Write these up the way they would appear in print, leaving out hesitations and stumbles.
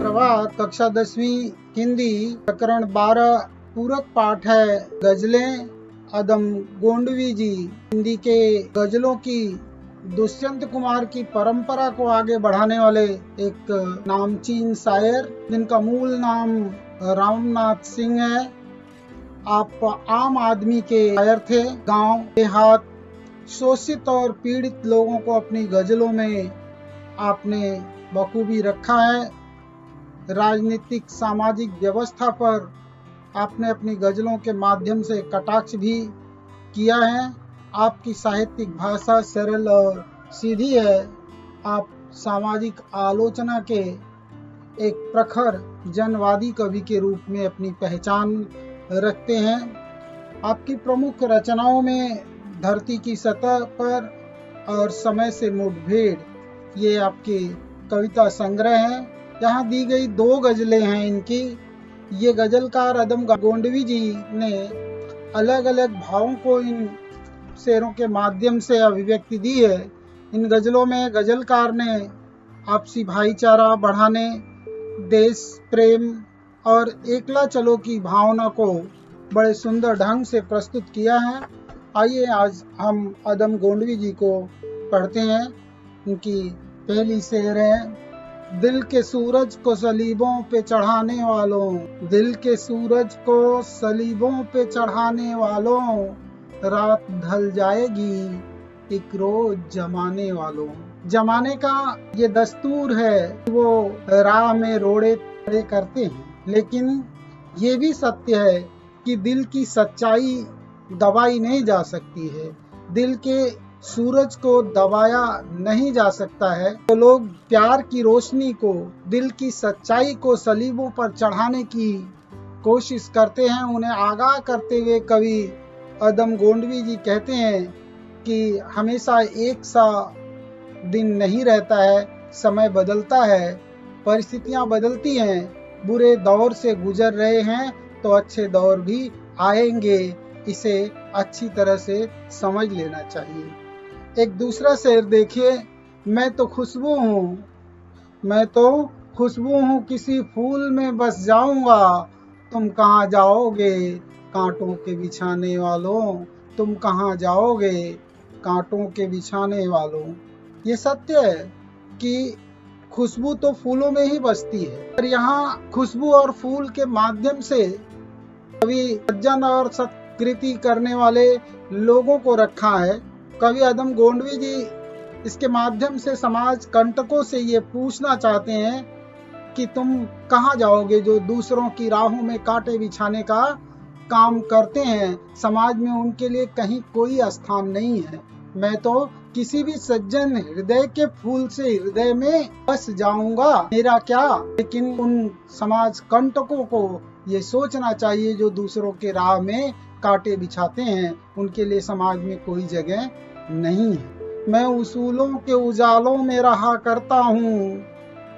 प्रभात कक्षा 10वीं हिंदी प्रकरण 12 पूरक पाठ है। गजलें अदम गोंडवी जी। हिंदी के गजलों की दुष्यंत कुमार की परंपरा को आगे बढ़ाने वाले एक नामचीन शायर जिनका मूल नाम रामनाथ सिंह है। आप आम आदमी के शायर थे। गांव देहात शोषित और पीड़ित लोगों को अपनी गजलों में आपने बखूबी रखा है। राजनीतिक सामाजिक व्यवस्था पर आपने अपनी गजलों के माध्यम से कटाक्ष भी किया है। आपकी साहित्यिक भाषा सरल और सीधी है। आप सामाजिक आलोचना के एक प्रखर जनवादी कवि के रूप में अपनी पहचान रखते हैं। आपकी प्रमुख रचनाओं में धरती की सतह पर और समय से मुठभेड़ ये आपके कविता संग्रह हैं। यहाँ दी गई 2 गजलें हैं इनकी। ये गजलकार अदम गोंडवी जी ने अलग अलग भावों को इन शेरों के माध्यम से अभिव्यक्ति दी है। इन गजलों में गजलकार ने आपसी भाईचारा बढ़ाने, देश प्रेम और एकला चलो की भावना को बड़े सुंदर ढंग से प्रस्तुत किया है। आइए आज हम अदम गोंडवी जी को पढ़ते हैं। उनकी पहली शेर है। दिल के सूरज को सलीबों पे चढ़ाने वालों, दिल के सूरज को सलीबों पे चढ़ाने वालों, रात ढल जाएगी एक रोज जमाने वालों। जमाने का ये दस्तूर है, वो राह में रोड़े खड़े करते हैं, लेकिन ये भी सत्य है कि दिल की सच्चाई दबाई नहीं जा सकती है। दिल के सूरज को दबाया नहीं जा सकता है। तो लोग प्यार की रोशनी को, दिल की सच्चाई को सलीबों पर चढ़ाने की कोशिश करते हैं। उन्हें आगाह करते हुए कवि अदम गोंडवी जी कहते हैं कि हमेशा एक सा दिन नहीं रहता है, समय बदलता है, परिस्थितियां बदलती हैं। बुरे दौर से गुजर रहे हैं तो अच्छे दौर भी आएंगे। इसे अच्छी तरह से समझ लेना चाहिए। एक दूसरा शेर देखिए। मैं तो खुशबू हूँ, मैं तो खुशबू हूँ, किसी फूल में बस जाऊंगा। तुम कहाँ जाओगे कांटों के बिछाने वालों, तुम कहाँ जाओगे कांटों के बिछाने वालों। ये सत्य है कि खुशबू तो फूलों में ही बसती है। और यहाँ खुशबू और फूल के माध्यम से कवि सज्जन और सत्कृति करने वाले लोगों को रखा है। कवि अदम गोंडवी जी इसके माध्यम से समाज कंटकों से ये पूछना चाहते हैं कि तुम कहाँ जाओगे जो दूसरों की राहों में कांटे बिछाने का काम करते हैं। समाज में उनके लिए कहीं कोई स्थान नहीं है। मैं तो किसी भी सज्जन हृदय के फूल से हृदय में बस जाऊंगा, मेरा क्या। लेकिन उन समाज कंटकों को ये सोचना चाहिए जो दूसरों के राह में कांटे बिछाते हैं, उनके लिए समाज में कोई जगह नहीं है। मैं उसूलों के उजालों में रहा करता हूँ,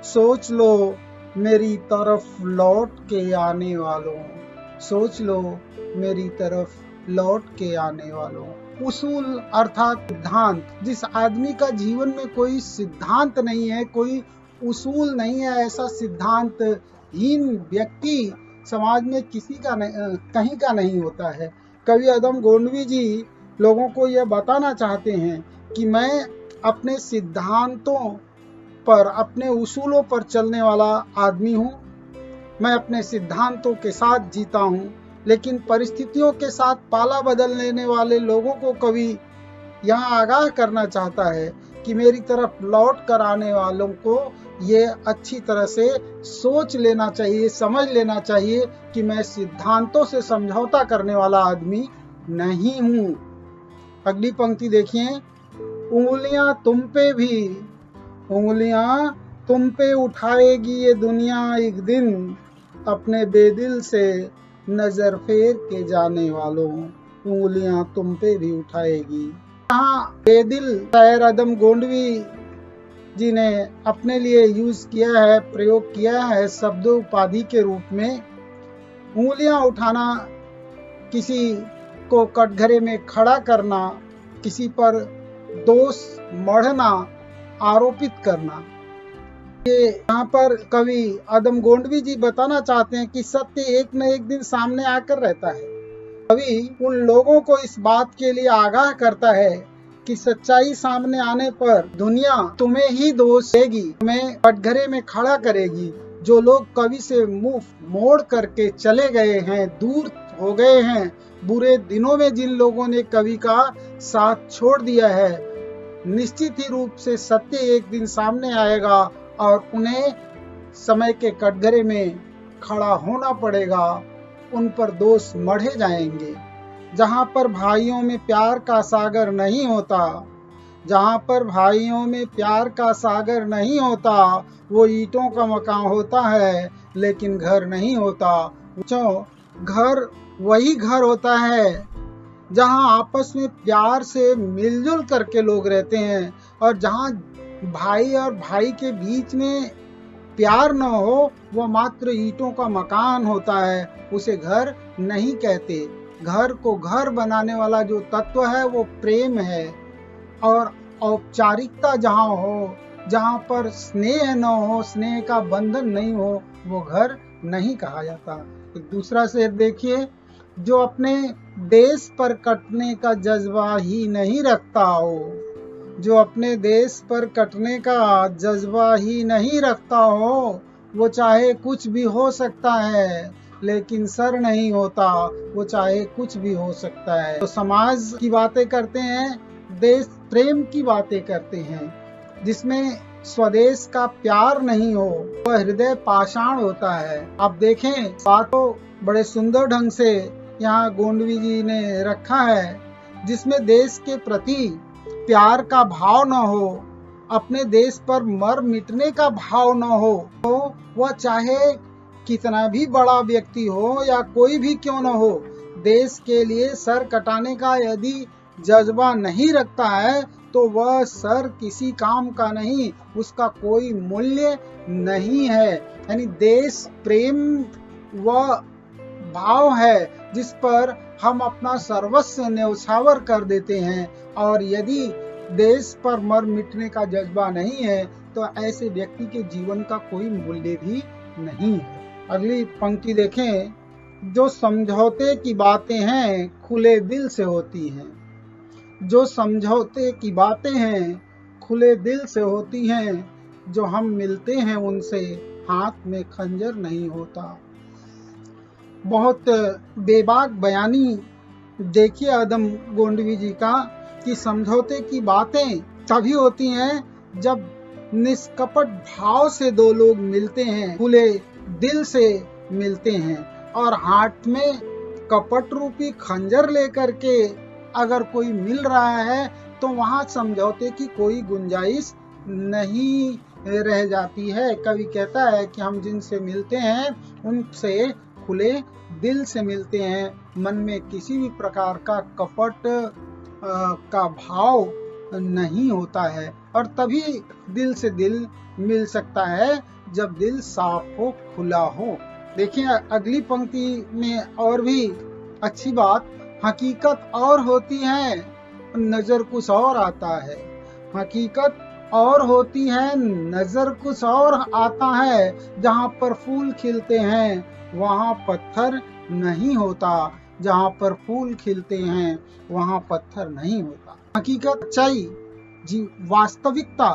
सोच लो मेरी तरफ लौट के आने वालों, सोच लो मेरी तरफ लौट के आने वालों। उसूल अर्थात सिद्धांत। जिस आदमी का जीवन में कोई सिद्धांत नहीं है, कोई उसूल नहीं है, ऐसा सिद्धांतहीन व्यक्ति समाज में किसी का नहीं, कहीं का नहीं होता है। कवि अदम गोंडवी जी लोगों को यह बताना चाहते हैं कि मैं अपने सिद्धांतों पर, अपने उसूलों पर चलने वाला आदमी हूँ। मैं अपने सिद्धांतों के साथ जीता हूँ। लेकिन परिस्थितियों के साथ पाला बदल लेने वाले लोगों को कवि यहाँ आगाह करना चाहता है कि मेरी तरफ लौट कर आने वालों को ये अच्छी तरह से सोच लेना चाहिए, समझ लेना चाहिए कि मैं सिद्धांतों से समझौता करने वाला आदमी नहीं हूँ। अगली पंक्ति देखिए। उंगलियां तुम पे भी, उंगलियां तुम पे उठाएगी ये दुनिया एक दिन, अपने बेदिल से नजर फेर के जाने वालों, उंगलियां तुम पे भी उठाएगी। यहाँ बेदिल शायर अदम गोंडवी जी ने अपने लिए यूज किया है, प्रयोग किया है शब्द उपाधि के रूप में। उंगलियां उठाना, किसी को कटघरे में खड़ा करना, किसी पर दोष मढ़ना, आरोपित करना। ये यहाँ पर कवि आदम गोंडवी जी बताना चाहते हैं कि सत्य एक न एक दिन सामने आकर रहता है। कवि उन लोगों को इस बात के लिए आगाह करता है कि सच्चाई सामने आने पर दुनिया तुम्हें ही दोष देगी, तुम्हें कटघरे में खड़ा करेगी। जो लोग कवि से मुंह मोड़ करके चले गए हैं, दूर हो गए हैं, बुरे दिनों में जिन लोगों ने कवि का साथ छोड़ दिया है, निश्चित ही रूप से सत्य एक दिन सामने आएगा और उन्हें समय के कटघरे में खड़ा होना पड़ेगा। उन पर दोष मढ़े जाएंगे। जहां पर भाइयों में प्यार का सागर नहीं होता, जहां पर भाइयों में प्यार का सागर नहीं होता, वो ईंटों का मकान होता है लेकिन घर नहीं होता। घर वही घर होता है जहां आपस में प्यार से मिलजुल करके लोग रहते हैं, और जहां भाई और भाई के बीच में प्यार न हो, वो मात्र ईंटों का मकान होता है, उसे घर नहीं कहते। घर को घर बनाने वाला जो तत्व है वो प्रेम है, और औपचारिकता जहाँ हो, जहाँ पर स्नेह न हो, स्नेह का बंधन नहीं हो, वो घर नहीं कहा जाता। एक दूसरा शेर देखिए, जो अपने देश पर कटने का जज्बा ही नहीं रखता हो, जो अपने देश पर कटने का जज्बा ही नहीं रखता हो, वो चाहे कुछ भी हो सकता है लेकिन सर नहीं होता, वो चाहे कुछ भी हो सकता है। तो समाज की बातें करते हैं, देश प्रेम की बातें करते हैं, जिसमें स्वदेश का प्यार नहीं हो, वह हृदय पाषाण होता है। आप देखें, बात तो बड़े सुंदर ढंग से यहाँ गोंडवी जी ने रखा है, जिसमें देश के प्रति प्यार का भाव न हो, अपने देश पर मर मिटने का भाव न हो, तो वह चाहे कितना भी बड़ा व्यक्ति हो या कोई भी क्यों न हो, देश के लिए सर कटाने का यदि जज्बा नहीं रखता है तो वह सर किसी काम का नहीं, उसका कोई मूल्य नहीं है। यानी देश प्रेम वह भाव है जिस पर हम अपना सर्वस्व न्यौछावर कर देते हैं, और यदि देश पर मर मिटने का जज्बा नहीं है तो ऐसे व्यक्ति के जीवन का कोई मूल्य भी नहीं है। अगली पंक्ति देखें, जो समझौते की बातें हैं खुले दिल से होती हैं, जो समझौते की बातें हैं खुले दिल से होती हैं, जो हम मिलते हैं उनसे हाथ में खंजर नहीं होता। बहुत बेबाक बयानी देखिए आदम गोंडवी जी का, कि समझौते की बातें तभी होती हैं जब निष्कपट भाव से दो लोग मिलते हैं, खुले दिल से मिलते हैं, और हाथ में कपट रूपी खंजर लेकर के अगर कोई मिल रहा है तो वहां समझौते की कोई गुंजाइश नहीं रह जाती है। कवि कहता है कि हम जिनसे मिलते हैं उनसे खुले दिल से मिलते हैं, मन में किसी भी प्रकार का कपट का भाव नहीं होता है, और तभी दिल से दिल मिल सकता है जब दिल साफ हो, खुला हो। देखिए अगली पंक्ति में और भी अच्छी बात, हकीकत और होती है नजर कुछ और आता है, हकीकत और होती है नजर कुछ और आता है, जहाँ पर फूल खिलते हैं वहाँ पत्थर नहीं होता, जहाँ पर फूल खिलते हैं वहाँ पत्थर नहीं होता। हकीकत, सच्चाई, जी वास्तविकता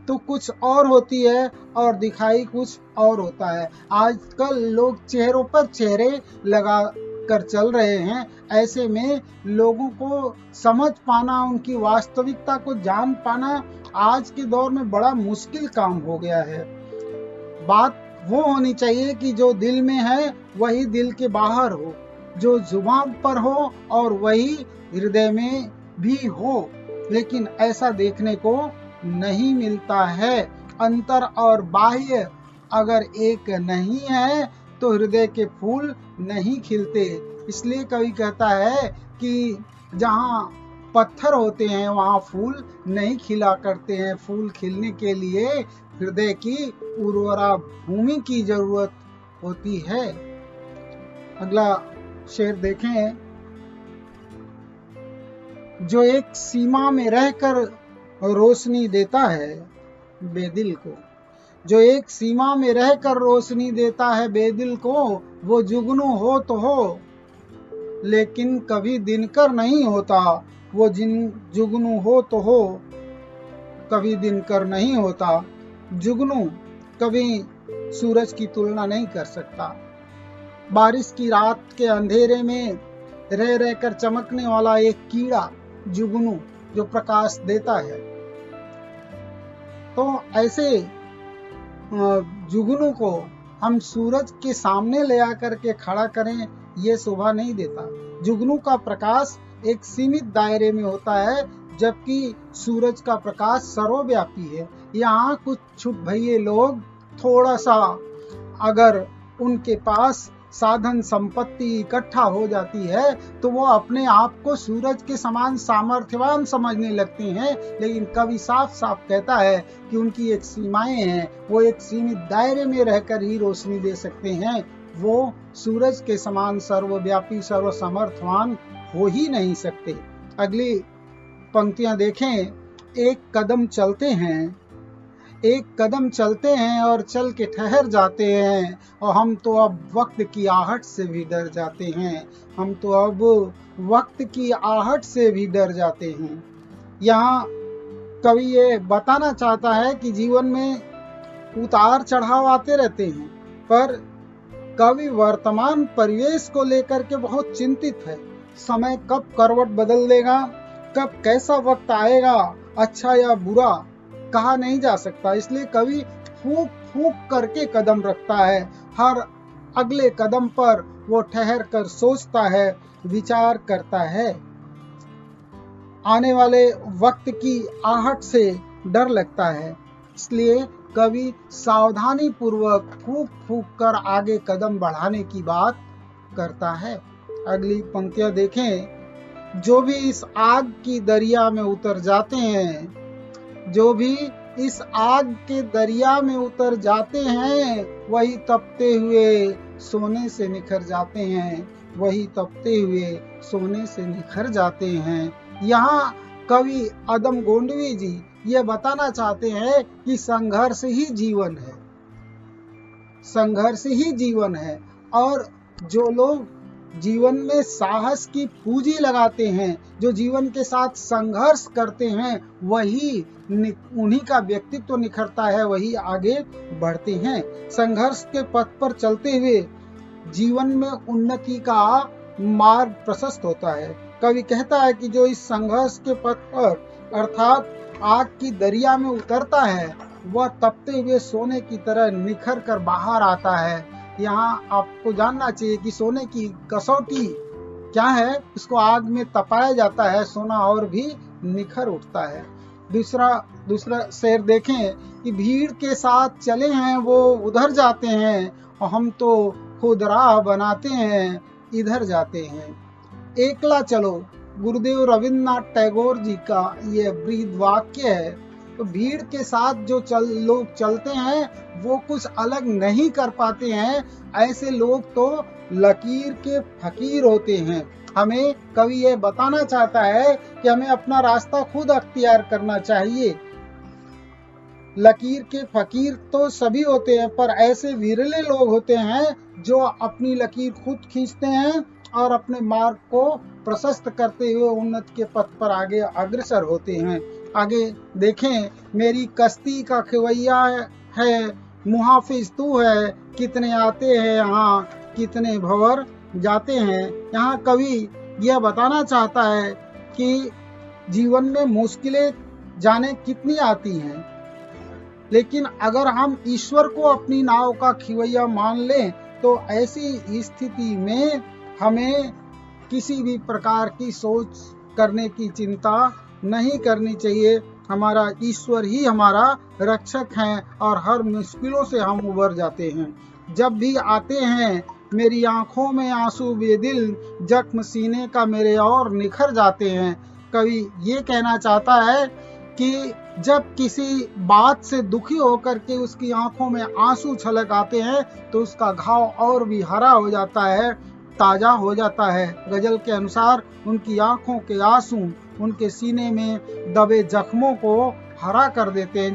तो कुछ और होती है और दिखाई कुछ और होता है। आजकल लोग चेहरों पर चेहरे लगा कर चल रहे हैं, ऐसे में लोगों को समझ पाना, उनकी वास्तविकता को जान पाना आज के दौर में बड़ा मुश्किल काम हो गया है। बात वो होनी चाहिए कि जो दिल में है वही दिल के बाहर हो, जो जुबान पर हो और वही हृदय में भी हो, लेकिन ऐसा देखने को नहीं मिलता है। अंतर और बाह्य अगर एक नहीं है तो हृदय के फूल नहीं खिलते। इसलिए कवि कहता है कि जहाँ पत्थर होते हैं वहाँ फूल नहीं खिला करते हैं, फूल खिलने के लिए हृदय की उर्वरा भूमि की जरूरत होती है। अगला शेर देखें, जो एक सीमा में रहकर रोशनी देता है बेदिल को, जो एक सीमा में रहकर रोशनी देता है बेदिल को, वो जुगनू हो तो हो, लेकिन कभी दिनकर नहीं होता। वो जुगनू हो तो हो, कभी दिनकर नहीं होता। जुगनू कभी सूरज की तुलना नहीं कर सकता। बारिश की रात के अंधेरे में रह रहकर चमकने वाला एक कीड़ा जुगनू जो प्रकाश देता है, तो ऐसे जुगनू को हम सूरज के सामने ले आकर के खड़ा करें, ये शोभा नहीं देता। जुगनू का प्रकाश एक सीमित दायरे में होता है, जबकि सूरज का प्रकाश सर्वव्यापी है। यहाँ कुछ छुट भइये लोग थोड़ा सा अगर उनके पास साधन संपत्ति इकट्ठा हो जाती है तो वो अपने आप को सूरज के समान सामर्थ्यवान समझने लगते हैं, लेकिन कवि साफ साफ कहता है कि उनकी एक सीमाएं हैं, वो एक सीमित दायरे में रहकर ही रोशनी दे सकते हैं। वो सूरज के समान सर्वव्यापी सर्वसमर्थवान हो ही नहीं सकते। अगली पंक्तियां देखें। एक कदम चलते हैं और चल के ठहर जाते हैं, और हम तो अब वक्त की आहट से भी डर जाते हैं। हम तो अब वक्त की आहट से भी डर जाते हैं। यहाँ कवि ये बताना चाहता है कि जीवन में उतार चढ़ाव आते रहते हैं, पर कवि वर्तमान परिवेश को लेकर के बहुत चिंतित है। समय कब करवट बदल देगा, कब कैसा वक्त आएगा, अच्छा या बुरा कहा नहीं जा सकता। इसलिए कवि फूंक फूंक करके कदम रखता है। हर अगले कदम पर वो ठहर कर सोचता है, विचार करता है। आने वाले वक्त की आहट से डर लगता है, इसलिए कवि सावधानी पूर्वक फूंक फूंक कर आगे कदम बढ़ाने की बात करता है। अगली पंक्तियां देखें। जो भी इस आग की दरिया में उतर जाते हैं, जो भी इस आग के दरिया में उतर जाते हैं, वही तपते हुए सोने से निखर जाते हैं, वही तपते हुए सोने से निखर जाते हैं। यहाँ कवि अदम गोंडवी जी ये बताना चाहते हैं कि संघर्ष ही जीवन है, संघर्ष ही जीवन है। और जो लोग जीवन में साहस की पूंजी लगाते हैं, जो जीवन के साथ संघर्ष करते हैं, वही उन्हीं का व्यक्तित्व निखरता है, वही आगे बढ़ते हैं। संघर्ष के पथ पर चलते हुए जीवन में उन्नति का मार्ग प्रशस्त होता है। कवि कहता है कि जो इस संघर्ष के पथ पर अर्थात आग की दरिया में उतरता है, वह तपते हुए सोने की तरह निखर कर बाहर आता है। यहाँ आपको जानना चाहिए कि सोने की कसौटी क्या है, इसको आग में तपाया जाता है, सोना और भी निखर उठता है। दूसरा शेर देखें कि भीड़ के साथ चले हैं वो उधर जाते हैं, और हम तो खुद राह बनाते हैं इधर जाते हैं। एकला चलो गुरुदेव रविन्द्रनाथ टैगोर जी का ये ब्रीद वाक्य है। तो भीड़ के साथ जो लोग चलते हैं वो कुछ अलग नहीं कर पाते हैं, ऐसे लोग तो लकीर के फकीर होते हैं। हमें कवि ये बताना चाहता है कि हमें अपना रास्ता खुद अख्तियार करना चाहिए। लकीर के फकीर तो सभी होते हैं, पर ऐसे विरले लोग होते हैं जो अपनी लकीर खुद खींचते हैं और अपने मार्ग को प्रशस्त करते हुए उन्नति के पथ पर आगे अग्रसर होते हैं। आगे देखें। मेरी कश्ती का खेवैया है, मुहाफिज तू है, कितने आते हैं यहाँ, कितने भंवर जाते हैं। यहाँ कवि यह बताना चाहता है कि जीवन में मुश्किलें जाने कितनी आती हैं, लेकिन अगर हम ईश्वर को अपनी नाव का खिवैया मान लें तो ऐसी स्थिति में हमें किसी भी प्रकार की सोच करने की चिंता नहीं करनी चाहिए। हमारा ईश्वर ही हमारा रक्षक है और हर मुश्किलों से हम उबर जाते हैं। जब भी आते हैं मेरी आंखों में आंसू बेदिल, जख्म सीने का मेरे और निखर जाते हैं। कवि ये कहना चाहता है कि जब किसी बात से दुखी होकर के उसकी आंखों में आंसू छलक आते हैं तो उसका घाव और भी हरा हो जाता है, ताजा हो जाता है। गजल के अनुसार उनकी आंखों के आंसू उनके सीने में दबे जख्मों को हरा कर देते हैं।